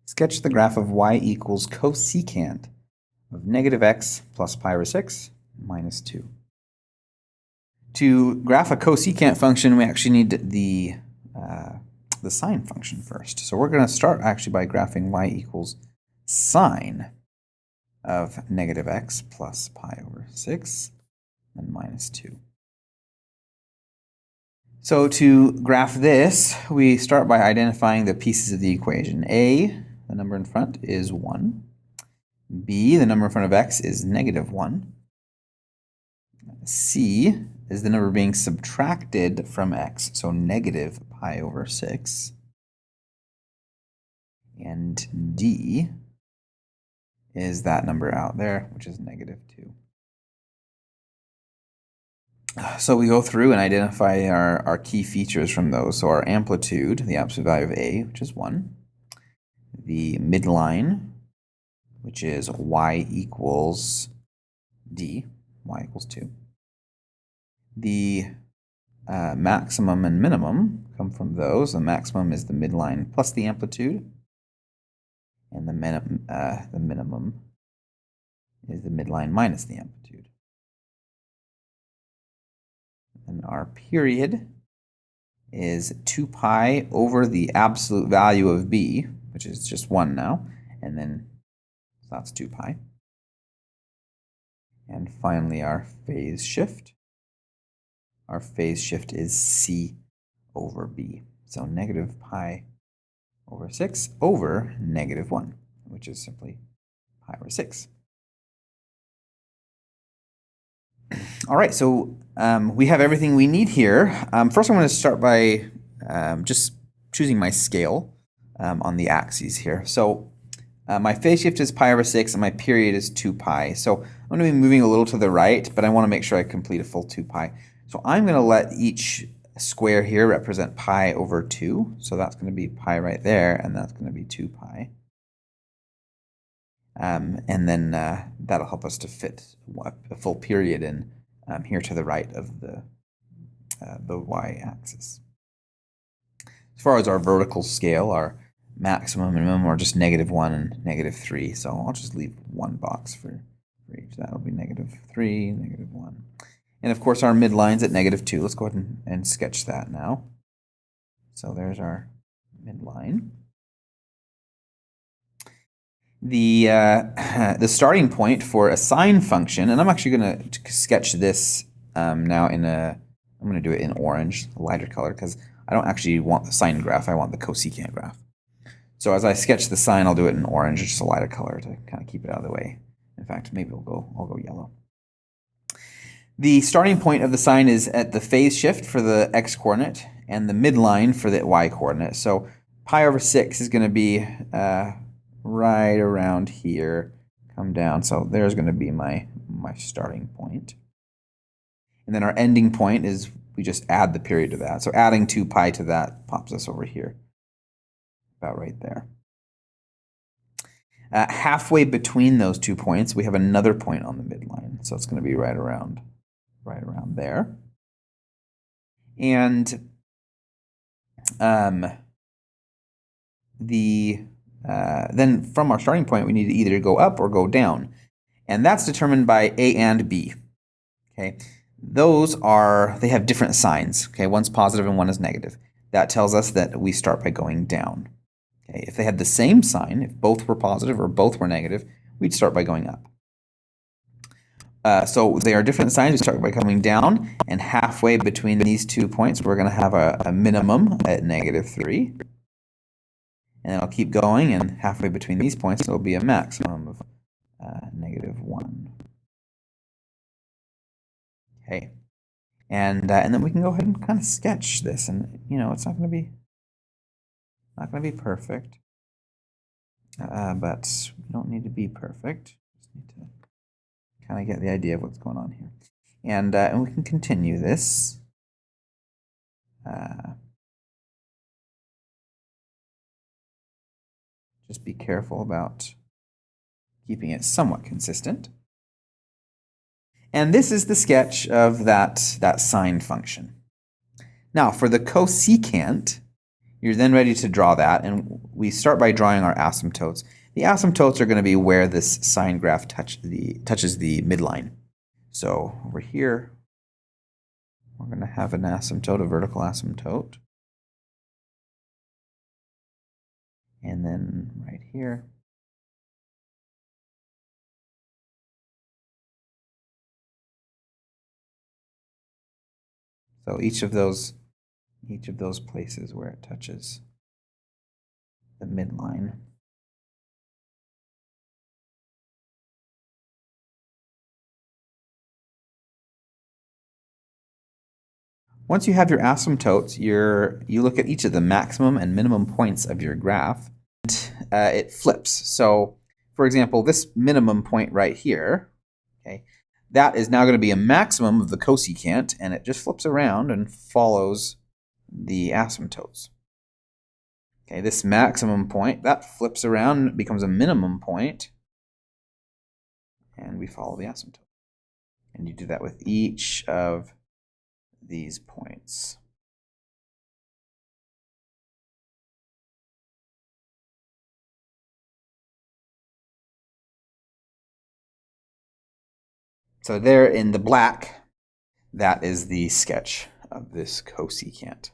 Sketch the graph of y equals cosecant of negative x plus pi over 6 minus 2. To graph a cosecant function, we actually need the sine function first. So we're going to start actually by graphing y equals sine of negative x plus pi over 6 and minus 2. So to graph this, we start by identifying the pieces of the equation. A, the number in front, is 1. B, the number in front of x, is negative 1. C is the number being subtracted from x, so negative pi over 6. And D is that number out there, which is negative 2. So we go through and identify our key features from those. So our amplitude, the absolute value of A, which is 1. The midline, which is y equals D, y equals 2. The maximum and minimum come from those. The maximum is the midline plus the amplitude, and the minimum is the midline minus the amplitude. And our period is 2 pi over the absolute value of b, which is just 1 now, and then so that's 2 pi. And finally, our phase shift. Our phase shift is c over b. So negative pi over 6 over negative 1, which is simply pi over 6. All right, so we have everything we need here. First, I'm going to start by just choosing my scale on the axes here. So my phase shift is pi over 6, and my period is 2 pi. So I'm going to be moving a little to the right, but I want to make sure I complete a full 2 pi. So I'm going to let each square here represent pi over 2. So that's going to be pi right there, and that's going to be 2 pi. And then that'll help us to fit a full period in here to the right of the y-axis. As far as our vertical scale, our maximum and minimum are just negative 1 and negative 3. So I'll just leave one box for each. That'll be negative 3, negative 1. And of course, our midline's at negative 2. Let's go ahead and sketch that now. So there's our midline. The starting point for a sine function, and I'm actually going to sketch this now I'm going to do it in orange, a lighter color, because I don't actually want the sine graph, I want the cosecant graph. So as I sketch the sine, I'll do it in orange, just a lighter color to kind of keep it out of the way. In fact, maybe I'll go yellow. The starting point of the sine is at the phase shift for the x-coordinate and the midline for the y-coordinate. So pi over 6 is going to be right around here, come down. So there's going to be my starting point. And then our ending point is we just add the period to that. So adding 2 pi to that pops us over here, about right there. Halfway between those 2 points, we have another point on the midline. So it's going to be right around there. And then from our starting point, we need to either go up or go down. And that's determined by A and B. Okay, they have different signs. Okay, one's positive and one is negative. That tells us that we start by going down. Okay, if they had the same sign, if both were positive or both were negative, we'd start by going up. So they are different signs. We start by coming down, and halfway between these 2 points, we're going to have a minimum at negative 3. And then I'll keep going, and halfway between these points, there'll be a maximum of negative 1. Okay, and then we can go ahead and kind of sketch this, and it's not going to be perfect, but we don't need to be perfect. Just need to kind of get the idea of what's going on here, and we can continue this. Just be careful about keeping it somewhat consistent. And this is the sketch of that sine function. Now, for the cosecant, You're then ready to draw that, and we start by drawing our asymptotes. The asymptotes are going to be where this sine graph touches the midline. So over here, we're going to have an asymptote, a vertical asymptote. And then right here, so each of those places where it touches the midline. Once you have your asymptotes, you look at each of the maximum and minimum points of your graph. It flips. So, for example, this minimum point right here, okay, that is now going to be a maximum of the cosecant, and it just flips around and follows the asymptotes. Okay, this maximum point, that flips around and becomes a minimum point, and we follow the asymptote. And you do that with each of these points. So there in the black, that is the sketch of this cosecant.